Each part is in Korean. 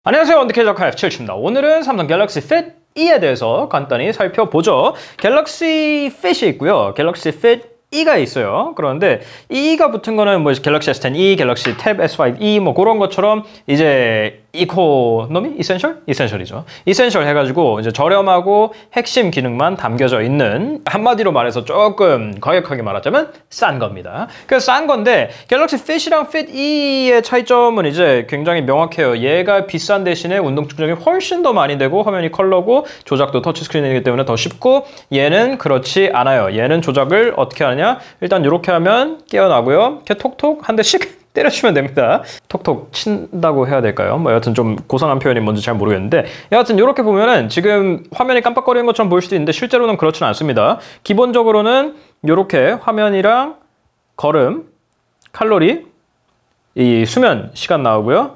안녕하세요, 원더케이저카 F7입니다. 오늘은 삼성 갤럭시 핏 E에 대해서 간단히 살펴보죠. 갤럭시 핏이 있고요, 갤럭시 핏 E가 있어요. 그런데 E가 붙은 거는 뭐 갤럭시 S10e, 갤럭시 탭 S5e 뭐 그런 것처럼 이제 이코노미? 이센셜이죠. 이센셜 해가지고 이제 저렴하고 핵심 기능만 담겨져 있는, 한마디로 말해서 조금 과격하게 말하자면 싼 겁니다. 그래서 싼 건데 갤럭시 핏이랑 핏 E의 차이점은 이제 굉장히 명확해요. 얘가 비싼 대신에 운동 측정이 훨씬 더 많이 되고 화면이 컬러고 조작도 터치스크린이기 때문에 더 쉽고, 얘는 그렇지 않아요. 얘는 조작을 어떻게 하냐? 일단 이렇게 하면 깨어나고요. 이렇게 톡톡 한 대씩 때려주면 됩니다. 톡톡 친다고 해야 될까요? 뭐 여하튼 좀 고상한 표현이 뭔지 잘 모르겠는데, 여하튼 이렇게 보면은 지금 화면이 깜빡거리는 것처럼 보일 수도 있는데 실제로는 그렇지는 않습니다. 기본적으로는 이렇게 화면이랑 걸음, 칼로리, 이 수면 시간 나오고요,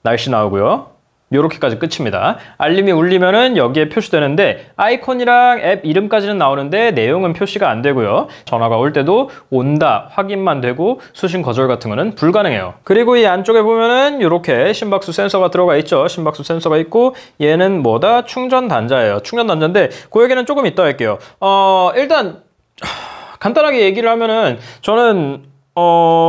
날씨 나오고요, 요렇게까지 끝입니다. 알림이 울리면은 여기에 표시되는데 아이콘이랑 앱 이름까지는 나오는데 내용은 표시가 안 되고요. 전화가 올 때도 온다 확인만 되고 수신 거절 같은 거는 불가능해요. 그리고 이 안쪽에 보면은 이렇게 심박수 센서가 들어가 있죠. 심박수 센서가 있고, 얘는 뭐다? 충전 단자예요. 충전 단자인데 그 얘기는 조금 이따 할게요. 일단 간단하게 얘기를 하면은 저는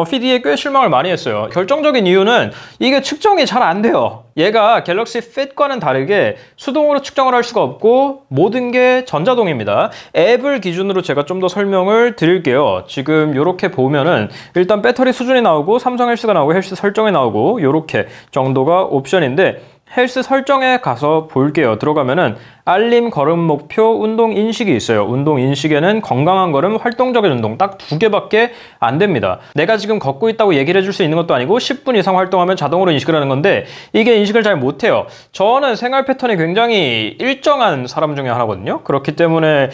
피디에 꽤 실망을 많이 했어요. 결정적인 이유는 이게 측정이 잘 안 돼요. 얘가 갤럭시 핏과는 다르게 수동으로 측정을 할 수가 없고 모든 게 전자동입니다. 앱을 기준으로 제가 좀 더 설명을 드릴게요. 지금 이렇게 보면은 일단 배터리 수준이 나오고 삼성 헬스가 나오고 헬스 설정이 나오고 이렇게 정도가 옵션인데, 헬스 설정에 가서 볼게요. 들어가면은 알림, 걸음 목표, 운동 인식이 있어요. 운동 인식에는 건강한 걸음, 활동적인 운동 딱 두 개밖에 안 됩니다. 내가 지금 걷고 있다고 얘기를 해줄 수 있는 것도 아니고 10분 이상 활동하면 자동으로 인식을 하는 건데 이게 인식을 잘 못해요. 저는 생활 패턴이 굉장히 일정한 사람 중에 하나거든요. 그렇기 때문에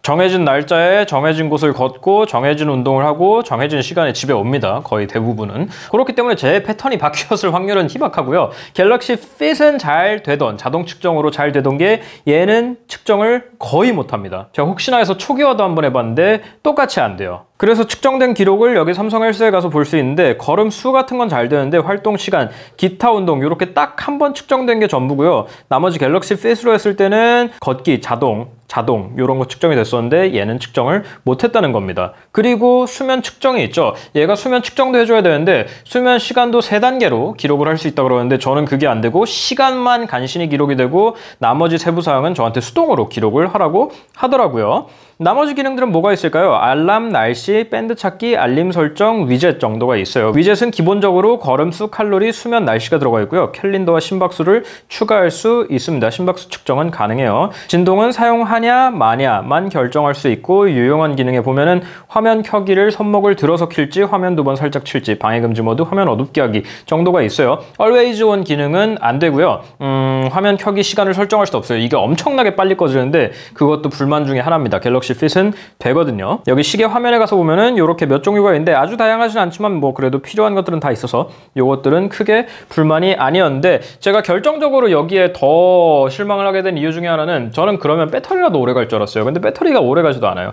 정해진 날짜에 정해진 곳을 걷고 정해진 운동을 하고 정해진 시간에 집에 옵니다. 거의 대부분은. 그렇기 때문에 제 패턴이 바뀌었을 확률은 희박하고요. 갤럭시 핏은 잘 되던, 자동 측정으로 잘 되던 게 얘는 측정을 거의 못합니다. 제가 혹시나 해서 초기화도 한번 해봤는데 똑같이 안 돼요. 그래서 측정된 기록을 여기 삼성 헬스에 가서 볼 수 있는데 걸음 수 같은 건 잘 되는데 활동 시간, 기타 운동 이렇게 딱 한 번 측정된 게 전부고요. 나머지 갤럭시 핏으로 했을 때는 걷기, 자동 이런 거 측정이 됐었는데 얘는 측정을 못했다는 겁니다. 그리고 수면 측정이 있죠. 얘가 수면 측정도 해줘야 되는데 수면 시간도 3단계로 기록을 할 수 있다고 그러는데 저는 그게 안 되고 시간만 간신히 기록이 되고 나머지 세부 사항은 저한테 수동으로 기록을 하라고 하더라고요. 나머지 기능들은 뭐가 있을까요? 알람, 날씨, 밴드 찾기, 알림 설정, 위젯 정도가 있어요. 위젯은 기본적으로 걸음수, 칼로리, 수면, 날씨가 들어가 있고요. 캘린더와 심박수를 추가할 수 있습니다. 심박수 측정은 가능해요. 진동은 사용하냐 마냐만 결정할 수 있고, 유용한 기능에 보면은 화면 켜기를 손목을 들어서 킬지, 화면 2번 살짝 칠지, 방해금지 모드, 화면 어둡게 하기 정도가 있어요. Always on 기능은 안 되고요. 화면 켜기 시간을 설정할 수 없어요. 이게 엄청나게 빨리 꺼지는데 그것도 불만 중에 하나입니다. 갤럭시 핏은 되거든요. 여기 시계 화면에 가서 보면은 이렇게 몇 종류가 있는데 아주 다양하진 않지만 뭐 그래도 필요한 것들은 다 있어서 요것들은 크게 불만이 아니었는데, 제가 결정적으로 여기에 더 실망을 하게 된 이유 중에 하나는 저는 그러면 배터리라도 오래 갈 줄 알았어요. 근데 배터리가 오래 가지도 않아요.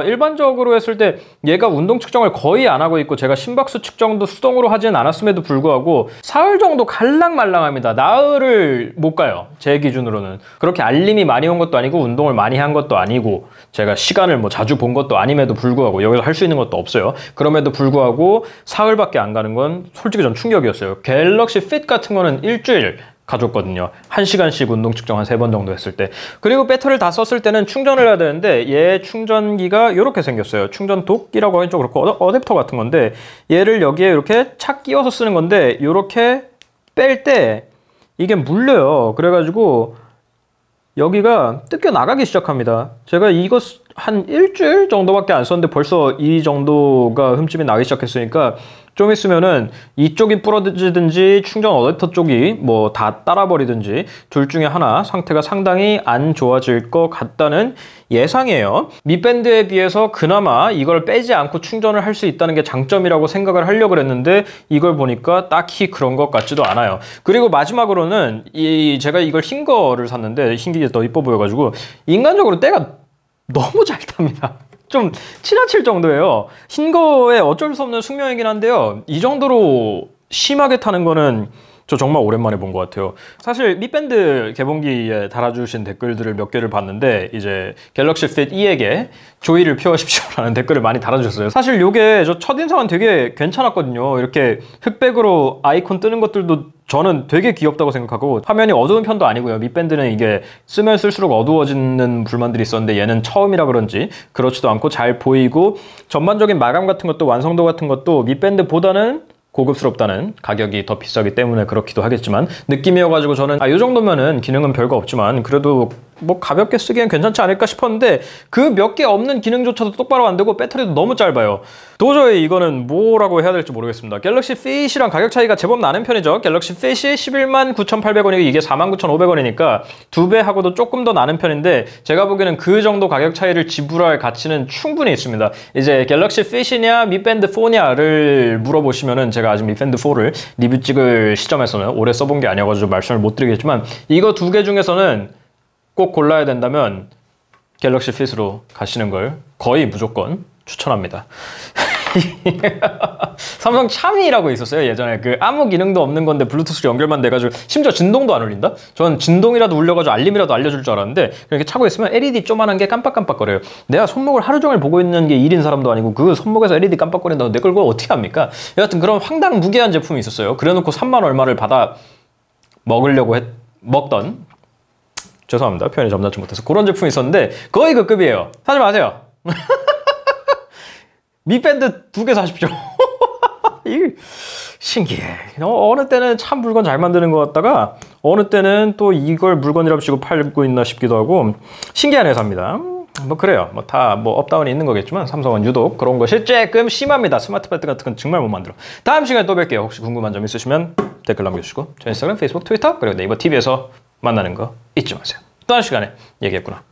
일반적으로 했을 때 얘가 운동 측정을 거의 안 하고 있고 제가 심박수 측정도 수동으로 하진 않았음에도 불구하고 사흘 정도 갈랑말랑합니다. 나흘을 못 가요. 제 기준으로는. 그렇게 알림이 많이 온 것도 아니고 운동을 많이 한 것도 아니고 제가 시간을 뭐 자주 본 것도 아님에도 불구하고 여기서 할 수 있는 것도 없어요. 그럼에도 불구하고 사흘밖에 안 가는 건 솔직히 전 충격이었어요. 갤럭시 핏 같은 거는 일주일 가졌거든요. 1시간씩 운동 측정 한 3번 정도 했을 때. 그리고 배터리를 다 썼을 때는 충전을 해야 되는데 얘 충전기가 이렇게 생겼어요. 충전 도끼라고 하긴 좀 그렇고 어댑터 같은 건데 얘를 여기에 이렇게 착 끼워서 쓰는 건데 이렇게 뺄 때 이게 물려요. 그래가지고 여기가 뜯겨 나가기 시작합니다. 제가 이거 한 일주일 정도밖에 안 썼는데 벌써 이 정도가 흠집이 나기 시작했으니까 좀 있으면은 이쪽이 부러지든지 충전 어댑터 쪽이 뭐 다 따라버리든지 둘 중에 하나 상태가 상당히 안 좋아질 것 같다는 예상이에요. 밑밴드에 비해서 그나마 이걸 빼지 않고 충전을 할 수 있다는 게 장점이라고 생각을 하려고 했는데 이걸 보니까 딱히 그런 것 같지도 않아요. 그리고 마지막으로는 제가 이걸 흰 거를 샀는데 흰 게 더 이뻐 보여가지고 인간적으로 때가 너무 잘 탑니다. 좀 지나칠 정도예요. 흰 거에 어쩔 수 없는 숙명이긴 한데요. 이 정도로 심하게 타는 거는 저 정말 오랜만에 본 것 같아요. 사실 밑밴드 개봉기에 달아주신 댓글들을 몇 개를 봤는데 이제 갤럭시 핏 E에게 조의를 표하십시오라는 댓글을 많이 달아주셨어요. 사실 이게 저 첫인상은 되게 괜찮았거든요. 이렇게 흑백으로 아이콘 뜨는 것들도 저는 되게 귀엽다고 생각하고, 화면이 어두운 편도 아니고요. 밑밴드는 이게 쓰면 쓸수록 어두워지는 불만들이 있었는데 얘는 처음이라 그런지 그렇지도 않고 잘 보이고, 전반적인 마감 같은 것도 완성도 같은 것도 밑밴드보다는 고급스럽다는, 가격이 더 비싸기 때문에 그렇기도 하겠지만 느낌이어가지고 저는 이 정도면은 기능은 별거 없지만 그래도 뭐 가볍게 쓰기엔 괜찮지 않을까 싶었는데, 그 몇 개 없는 기능조차도 똑바로 안 되고 배터리도 너무 짧아요. 도저히 이거는 뭐라고 해야 될지 모르겠습니다. 갤럭시 핏이랑 가격 차이가 제법 나는 편이죠. 갤럭시 핏이 119,800원이고 이게 49,500원이니까 2배하고도 조금 더 나는 편인데, 제가 보기에는 그 정도 가격 차이를 지불할 가치는 충분히 있습니다. 이제 갤럭시 핏이냐 밑밴드 4냐를 물어보시면은 제가 아직 밑밴드 4를 리뷰 찍을 시점에서는 오래 써본 게 아니어가지고 말씀을 못 드리겠지만, 이거 두 개 중에서는 꼭 골라야 된다면 갤럭시 핏으로 가시는 걸 거의 무조건 추천합니다. 삼성 참이라고 있었어요 예전에. 그 아무 기능도 없는 건데 블루투스 연결만 돼가지고 심지어 진동도 안 울린다? 전 진동이라도 울려가지고 알림이라도 알려줄 줄 알았는데, 이렇게 차고 있으면 LED 조만한 게 깜빡깜빡거려요. 내가 손목을 하루 종일 보고 있는 게 일인 사람도 아니고 그 손목에서 LED 깜빡거린다고 내 걸 그걸 어떻게 합니까? 여하튼 그런 황당무계한 제품이 있었어요. 그래놓고 3만 얼마를 받아 먹던, 죄송합니다, 표현이 점잖지 못해서, 그런 제품이 있었는데 거의 그 급이에요. 사지 마세요. 밑밴드 2개 사십시오. 이게 신기해. 어느 때는 참 물건 잘 만드는 것 같다가 어느 때는 또 이걸 물건이라고 치고 팔고 있나 싶기도 하고 신기한 회사입니다. 뭐 그래요. 뭐 다 뭐 업다운이 있는 거겠지만 삼성은 유독 그런 것이 조금 심합니다. 스마트 배드 같은 건 정말 못 만들어. 다음 시간에 또 뵐게요. 혹시 궁금한 점 있으시면 댓글 남겨주시고, 저 인스타그램, 페이스북, 트위터, 그리고 네이버 TV에서 만나는 거 잊지 마세요. 또 한 시간에 얘기했구나.